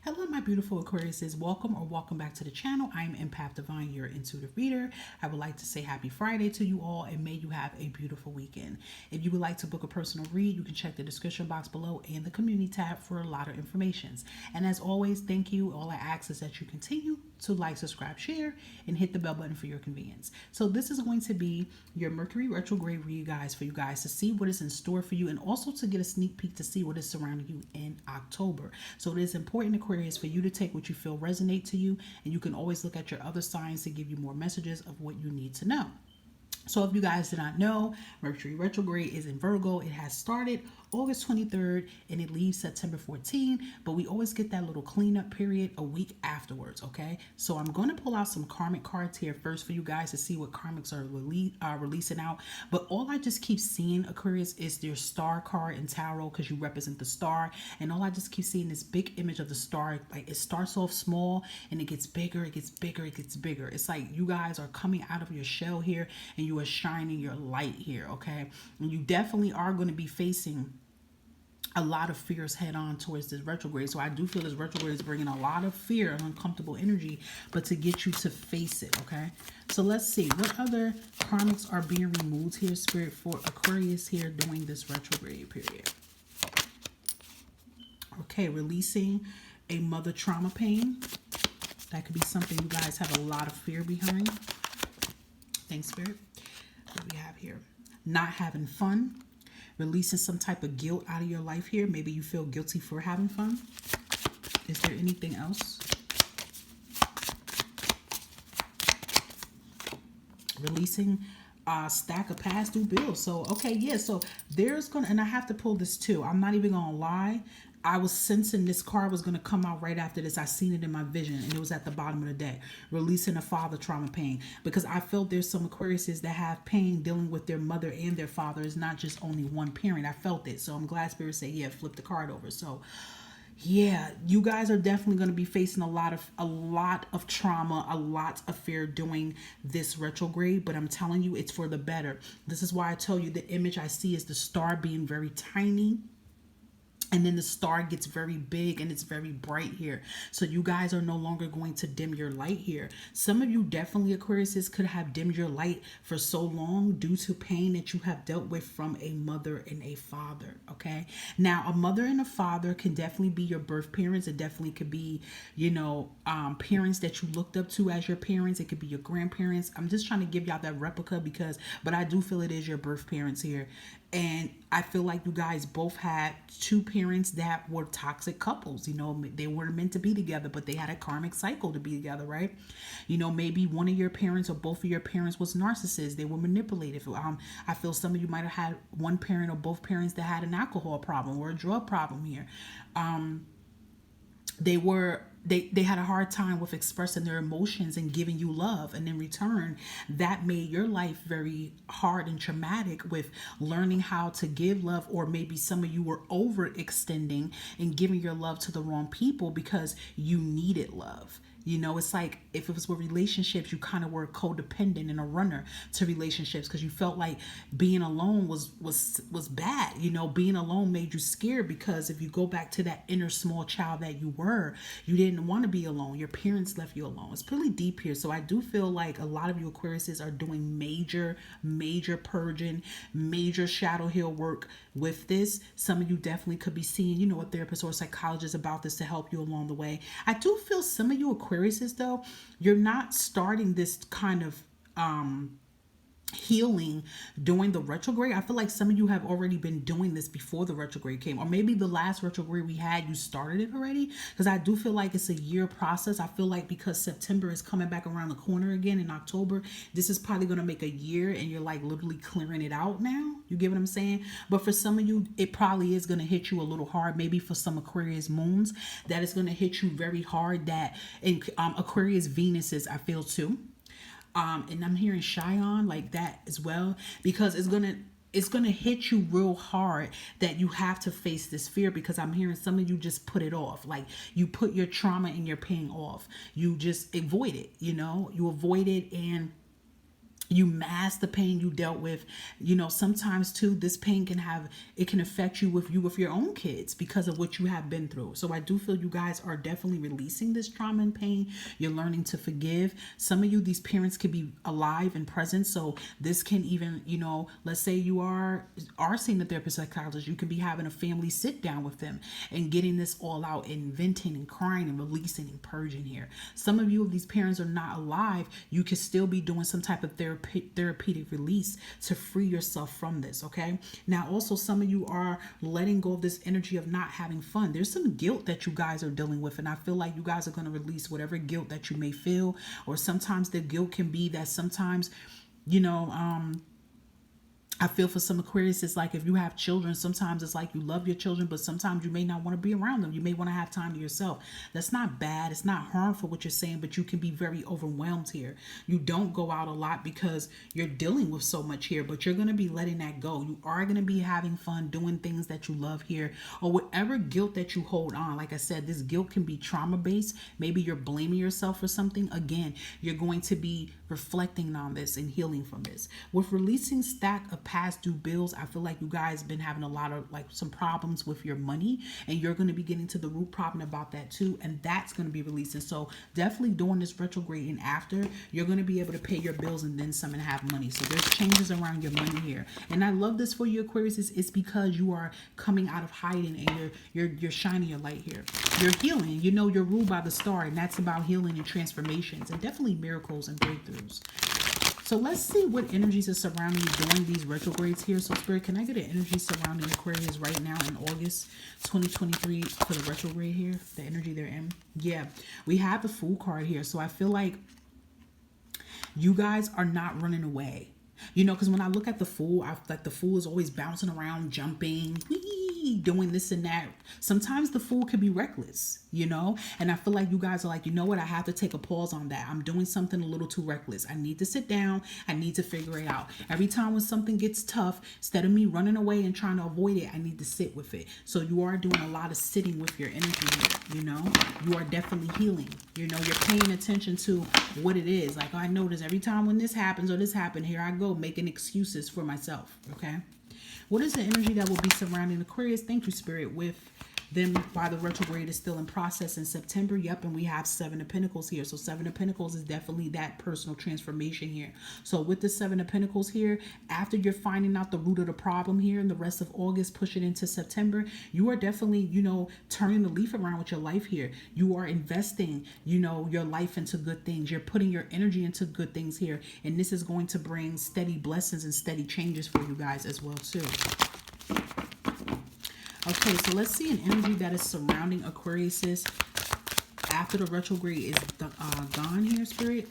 Hello, my beautiful Aquariuses. Welcome back to the channel. I am Empath Divine, your intuitive reader. I would like to say happy Friday to you all and may you have a beautiful weekend. If you would like to book a personal read, you can check the description box below and the community tab for a lot of information. And as always, thank you. All I ask is that you continue to like, subscribe, share, and hit the bell button for your convenience. So this is going to be your Mercury retrograde read, guys, for you guys to see what is in store for you and also to get a sneak peek to see what is surrounding you in October. So it is important, Aquarius, for you to take what you feel resonate to you, and you can always look at your other signs to give you more messages of what you need to know. So if you guys did not know, Mercury retrograde is in Virgo. It has started August 23rd and it leaves September 14th, but we always get that little cleanup period a week afterwards, okay? So I'm going to pull out some karmic cards here first for you guys to see what karmics are releasing out. But all I just keep seeing, Aquarius, is your star card in tarot because you represent the star. And all I just keep seeing is big image of the star. Like it starts off small and it gets bigger, it gets bigger, it gets bigger. It's like you guys are coming out of your shell here and you are shining your light here, okay? And you definitely are going to be facing a lot of fears head on towards this retrograde. So I do feel this retrograde is bringing a lot of fear and uncomfortable energy, but to get you to face it, okay? So let's see. What other karmics are being removed here, Spirit, for Aquarius here during this retrograde period? Okay, releasing a mother trauma pain. That could be something you guys have a lot of fear behind. Thanks, Spirit. What do we have here? Not having fun. Releasing some type of guilt out of your life here. Maybe you feel guilty for having fun. Is there anything else? Releasing a stack of past due bills. So, okay, yeah. So there's going to, and I have to pull this too. I'm not even going to lie. I was sensing this card was going to come out right after this. I seen it in my vision and it was at the bottom of the deck. Releasing a father trauma pain. Because I felt there's some Aquariuses that have pain dealing with their mother and their father. It's not just only one parent. I felt it. So I'm glad Spirit said, yeah, flip the card over. So yeah, you guys are definitely going to be facing a lot of trauma, a lot of fear during this retrograde, but I'm telling you, it's for the better. This is why I tell you the image I see is the star being very tiny. And then the star gets very big and it's very bright here. So you guys are no longer going to dim your light here. Some of you definitely, Aquariuses, could have dimmed your light for so long due to pain that you have dealt with from a mother and a father, okay? Now, a mother and a father can definitely be your birth parents. It definitely could be, parents that you looked up to as your parents. It could be your grandparents. I'm just trying to give y'all that replica but I do feel it is your birth parents here. And I feel like you guys both had two parents that were toxic couples. They weren't meant to be together, but they had a karmic cycle to be together, right? Maybe one of your parents or both of your parents was narcissists. They were manipulative. I feel some of you might have had one parent or both parents that had an alcohol problem or a drug problem here. They had a hard time with expressing their emotions and giving you love, and in return that made your life very hard and traumatic with learning how to give love. Or maybe some of you were overextending and giving your love to the wrong people because you needed love. It's like if it was with relationships, you kind of were codependent and a runner to relationships because you felt like being alone was bad. Being alone made you scared because if you go back to that inner small child that you were, you didn't want to be alone. Your parents left you alone. It's pretty deep here. So I do feel like a lot of you Aquariuses are doing major purging, major shadow heal work with this. Some of you definitely could be seeing, a therapist or a psychologist about this to help you along the way. I do feel some of you Aquariuses, though, you're not starting this kind of healing during the retrograde. I feel like some of you have already been doing this before the retrograde came, or maybe the last retrograde we had, you started it already, because I do feel like it's a year process. I feel like because September is coming back around the corner again in October, this is probably going to make a year and you're like literally clearing it out now. You get what I'm saying? But for some of you, it probably is going to hit you a little hard. Maybe for some Aquarius moons, that is going to hit you very hard. That in Aquarius Venuses, I feel too. And I'm hearing Cheyenne like that as well, because it's gonna hit you real hard that you have to face this fear, because I'm hearing some of you just put it off. Like you put your trauma and your pain off. You just avoid it, you avoid it, and You mask the pain you dealt with. You know, sometimes too, this pain can affect you with your own kids because of what you have been through. So I do feel you guys are definitely releasing this trauma and pain. You're learning to forgive. Some of you, these parents could be alive and present. So this can even, you know, let's say you are seeing a therapist, psychologist, you could be having a family sit down with them and getting this all out and venting and crying and releasing and purging here. Some of you, if these parents are not alive, you could still be doing some type of therapeutic release to free yourself from this. Okay. Now, also, some of you are letting go of this energy of not having fun. There's some guilt that you guys are dealing with, and I feel like you guys are going to release whatever guilt that you may feel. Or sometimes the guilt can be that sometimes, you know, I feel for some Aquarius, it's like if you have children, sometimes it's like you love your children, but sometimes you may not want to be around them. You may want to have time to yourself. That's not bad. It's not harmful what you're saying, but you can be very overwhelmed here. You don't go out a lot because you're dealing with so much here, but you're going to be letting that go. You are going to be having fun, doing things that you love here, or whatever guilt that you hold on. Like I said, this guilt can be trauma-based. Maybe you're blaming yourself for something. Again, you're going to be reflecting on this and healing from this. With releasing stack of past due bills, I feel like you guys been having a lot of some problems with your money, and you're going to be getting to the root problem about that too, and that's going to be releasing. So definitely during this retrograde and after, you're going to be able to pay your bills and then some and have money. So there's changes around your money here, and I love this for you, Aquarius. It's because you are coming out of hiding and you're shining your light here. You're healing. You know, you're ruled by the star, and that's about healing and transformations and definitely miracles and breakthroughs. So let's see what energies are surrounding you during these retrogrades here. So Spirit, can I get an energy surrounding Aquarius right now in August 2023 for the retrograde here? The energy they're in. Yeah, we have the Fool card here. So I feel like you guys are not running away. You know, because when I look at the Fool, I like the Fool is always bouncing around, jumping, doing this and that. Sometimes the Fool could be reckless, you know, and I feel like you guys are like, you know what, I have to take a pause on that. I'm doing something a little too reckless. I need to sit down. I need to figure it out. Every time when something gets tough, instead of me running away and trying to avoid it, I need to sit with it. So you are doing a lot of sitting with your energy here, you know. You are definitely healing. You know, you're paying attention to what it is. Like, I notice every time when this happens or this happened, here I go making excuses for myself, okay? What is the energy that will be surrounding Aquarius? Thank you, Spirit, with them while the retrograde is still in process in September. Yep, and we have Seven of Pentacles here. So Seven of Pentacles is definitely that personal transformation here. So with the Seven of Pentacles here, after you're finding out the root of the problem here in the rest of August, pushing into September, you are definitely, you know, turning the leaf around with your life here. You are investing, you know, your life into good things. You're putting your energy into good things here. And this is going to bring steady blessings and steady changes for you guys as well too. Okay, so let's see an energy that is surrounding Aquarius after the retrograde is gone here, Spirit,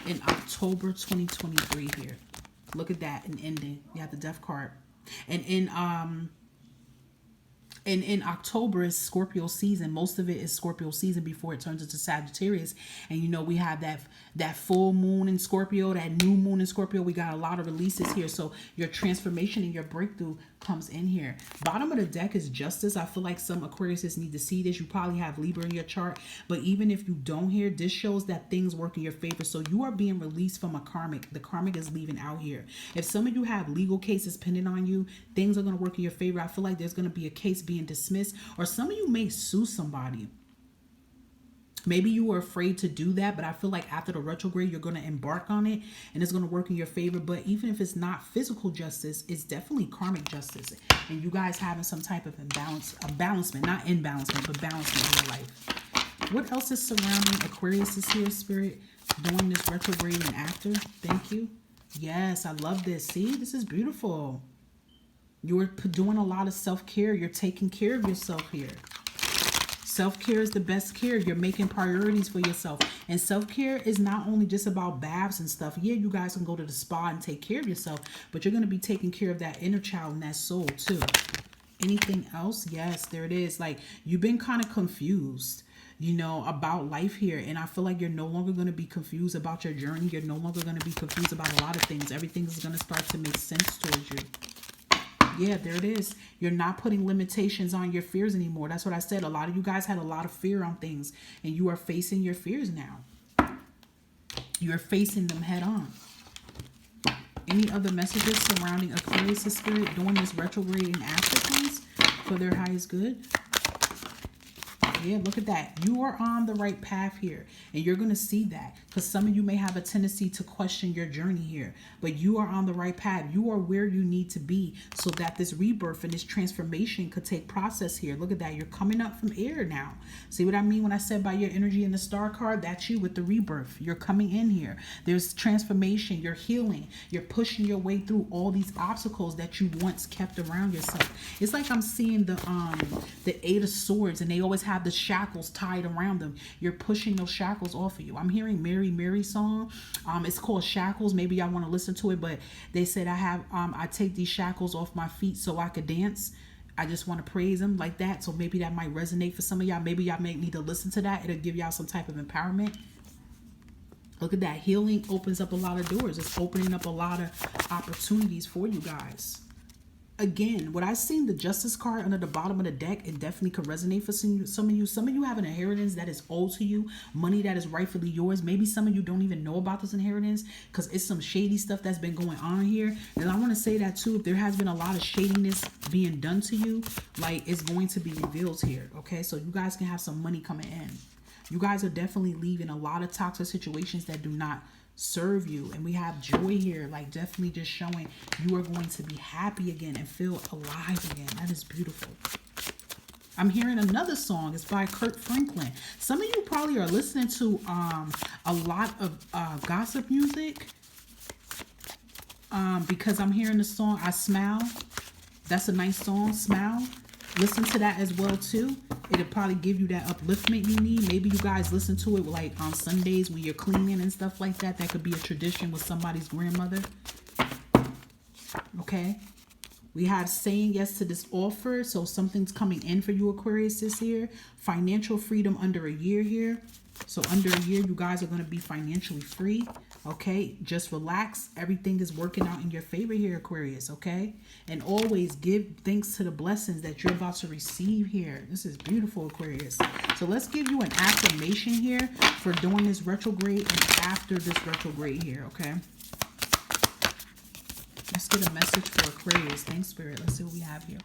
in October 2023 here. Look at that, an ending. You have the Death card. And in October is Scorpio season. Most of it is Scorpio season before it turns into Sagittarius. And you know, we have that full moon in Scorpio, that new moon in Scorpio. We got a lot of releases here. So your transformation and your breakthrough comes in here. Bottom of the deck is Justice. I feel like some Aquariuses need to see this. You probably have Libra in your chart, but even if you don't hear, this shows that things work in your favor. So you are being released from a karmic. The karmic is leaving out here. If some of you have legal cases pending on you, things are going to work in your favor. I feel like there's going to be a case being dismissed, or some of you may sue somebody. Maybe you were afraid to do that, but I feel like after the retrograde, you're going to embark on it and it's going to work in your favor. But even if it's not physical justice, it's definitely karmic justice. And you guys having some type of balancement, not imbalancement, but balancement in your life. What else is surrounding Aquarius here, Spirit, during this retrograde and after? Thank you. Yes, I love this. See, this is beautiful. You're doing a lot of self-care. You're taking care of yourself here. Self-care is the best care. You're making priorities for yourself. And self-care is not only just about baths and stuff. Yeah, you guys can go to the spa and take care of yourself, but you're going to be taking care of that inner child and that soul too. Anything else? Yes, there it is. Like, you've been kind of confused, you know, about life here. And I feel like you're no longer going to be confused about your journey. You're no longer going to be confused about a lot of things. Everything is going to start to make sense towards you. Yeah, there it is. You're not putting limitations on your fears anymore. That's what I said. A lot of you guys had a lot of fear on things, and you are facing your fears now. You're facing them head on. Any other messages surrounding Aquarius' spirit during this retrograde and after, please, for their highest good? Yeah, look at that. You are on the right path here, and you're going to see that, because some of you may have a tendency to question your journey here, but you are on the right path. You are where you need to be so that this rebirth and this transformation could take process here. Look at that. You're coming up from air now. See what I mean when I said by your energy in the star card? That's you with the rebirth. You're coming in here. There's transformation. You're healing. You're pushing your way through all these obstacles that you once kept around yourself. It's like I'm seeing the Eight of Swords, and they always have the shackles tied around them. You're pushing those shackles off of you. I'm hearing Mary Mary song. It's called Shackles. Maybe y'all want to listen to it, but they said I take these shackles off my feet so I could dance. I just want to praise him like that. So maybe that might resonate for some of y'all. Maybe y'all may need to listen to that. It'll give y'all some type of empowerment. Look at that. Healing opens up a lot of doors. It's opening up a lot of opportunities for you guys. Again, what I've seen, the Justice card under the bottom of the deck, it definitely could resonate for some of you. Some of you have an inheritance that is owed to you, money that is rightfully yours. Maybe some of you don't even know about this inheritance because it's some shady stuff that's been going on here. And I want to say that too, if there has been a lot of shadiness being done to you, like, it's going to be revealed here. Okay, so you guys can have some money coming in. You guys are definitely leaving a lot of toxic situations that do not serve you, and we have joy here, like definitely just showing you are going to be happy again and feel alive again. That is beautiful. I'm hearing another song. It's by Kurt Franklin. Some of you probably are listening to a lot of gossip music because I'm hearing the song I Smile. That's a nice song, Smile. Listen to that as well too. It'll probably give you that upliftment you need. Maybe you guys listen to it like on Sundays when you're cleaning and stuff like that. That could be a tradition with somebody's grandmother. Okay. We have saying yes to this offer. So something's coming in for you, Aquarius, this year. Financial freedom under a year here. So under a year, you guys are going to be financially free. Okay, just relax. Everything is working out in your favor here, Aquarius. Okay, and always give thanks to the blessings that you're about to receive here. This is beautiful, Aquarius. So let's give you an affirmation here for doing this retrograde and after this retrograde here. Okay, let's get a message for Aquarius. Thanks, Spirit. Let's see what we have here.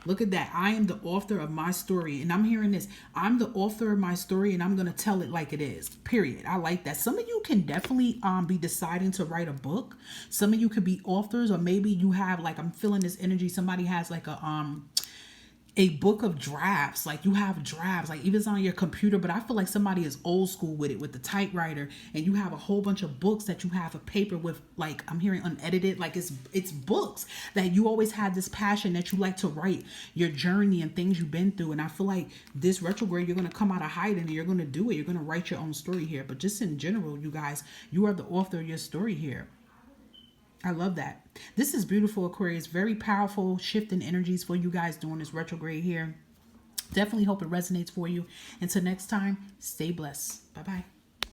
Look at that. I am the author of my story. And I'm hearing this. I'm the author of my story and I'm going to tell it like it is. Period. I like that. Some of you can definitely be deciding to write a book. Some of you could be authors, or maybe you have, like, I'm feeling this energy. Somebody has like a book of drafts. Like, you have drafts, like even it's on your computer, but I feel like somebody is old school with it, with the typewriter, and you have a whole bunch of books that you have a paper with, like, I'm hearing unedited, like it's books that you always had this passion that you like to write your journey and things you've been through. And I feel like this retrograde, you're going to come out of hiding and you're going to do it. You're going to write your own story here. But just in general, you guys, you are the author of your story here. I love that. This is beautiful, Aquarius. Very powerful shift in energies for you guys during this retrograde here. Definitely hope it resonates for you. Until next time, stay blessed. Bye-bye.